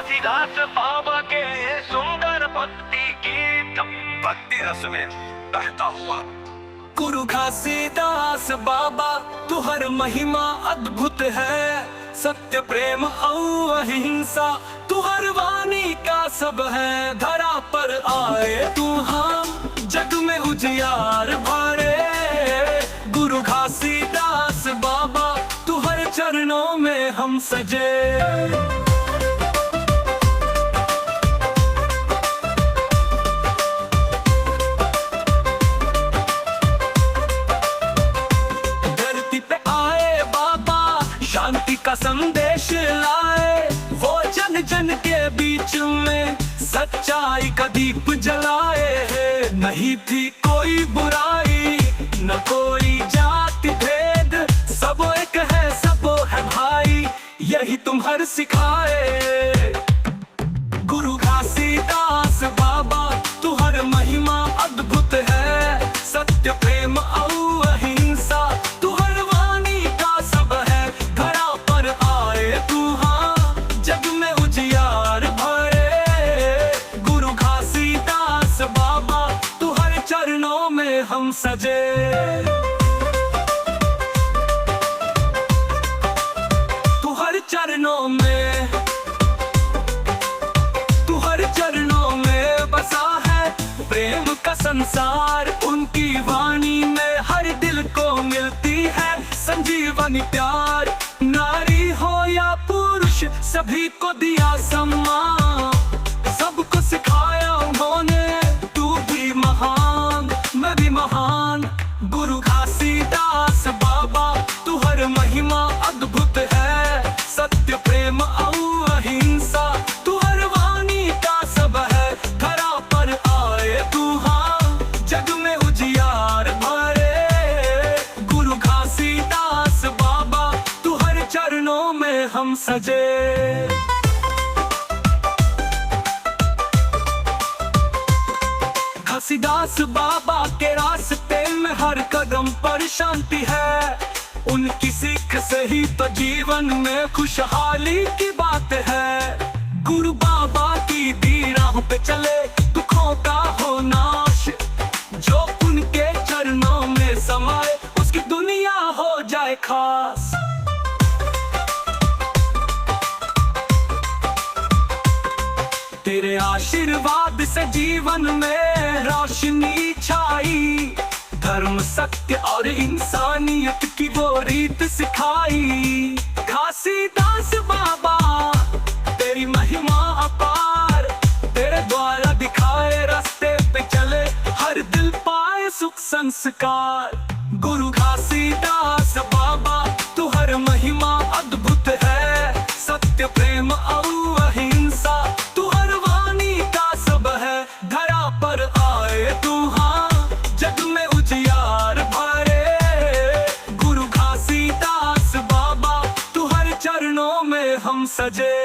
घासीदास बाबा के सुंदर भक्ति गीत भक्ति रस में बहता हुआ। गुरु घासीदास बाबा तुहर महिमा अद्भुत है, सत्य प्रेम और अहिंसा तुहर वाणी का सब है। धरा पर आए तू हम जग में उजियार भरे, गुरु घासीदास बाबा तुहर चरणों में हम सजे। शांति का संदेश लाए, वो जन जन के बीच में सच्चाई का दीप जलाए। नहीं थी कोई बुराई न कोई जाति भेद, सब एक है सब है भाई, यही तुम्हारे सिखाए। गुरु घासीदास बाबा तुहर महिमा अद्भुत है, सत्य प्रेम और अहिंसा तुहर वाणी का सब है। धरा पर आए तू हाँ जग में उजियार भरे, गुरु घासीदास बाबा तुहर चरणों में हम सजे। तुहर चरणों में, तुहर चरणों में बसा है प्रेम का संसार। उनकी वाणी में हर दिल को मिलती है संजीवनी प्यार। नारी हो या पुरुष सभी को दिया सम्मान, सबको सिखाया उन्होंने तू भी महान मैं भी महान। गुरु घासीदास बाबा तुहर महिमा अद्भुत है, सत्य प्रेम और अहिंसा तुहर वाणी का सब है। धरा पर आए तू हाँ जग में उजियार भरे, गुरु घासीदास बाबा तुहर चरणों में हम सजे। घासीदास बाबा के रास्ते में हर कदम पर शांति है, उनकी सीख से ही तो जीवन में खुशहाली की बात है। गुरु बाबा की दी राह पे चले दुखों का हो नाश, जो उनके चरणों में समाए उसकी दुनिया हो जाए खास। तेरे आशीर्वाद से जीवन में रोशनी छाई, धर्म सत्य और इंसानियत की वो रीत सिखाई। घासीदास बाबा तेरी महिमा अपार, तेरे द्वारा दिखाए रास्ते पे चले हर दिल पाए सुख संस्कार। गुरु घासीदास बाबा तुहर महिमा अद्भुत है, सत्य प्रेम और अहिंसा तुहर वाणी का सब है। धरा पर आए तू हाँ जग में उजियार भरे, गुरु घासीदास बाबा तुहर चरणों में हम सजे।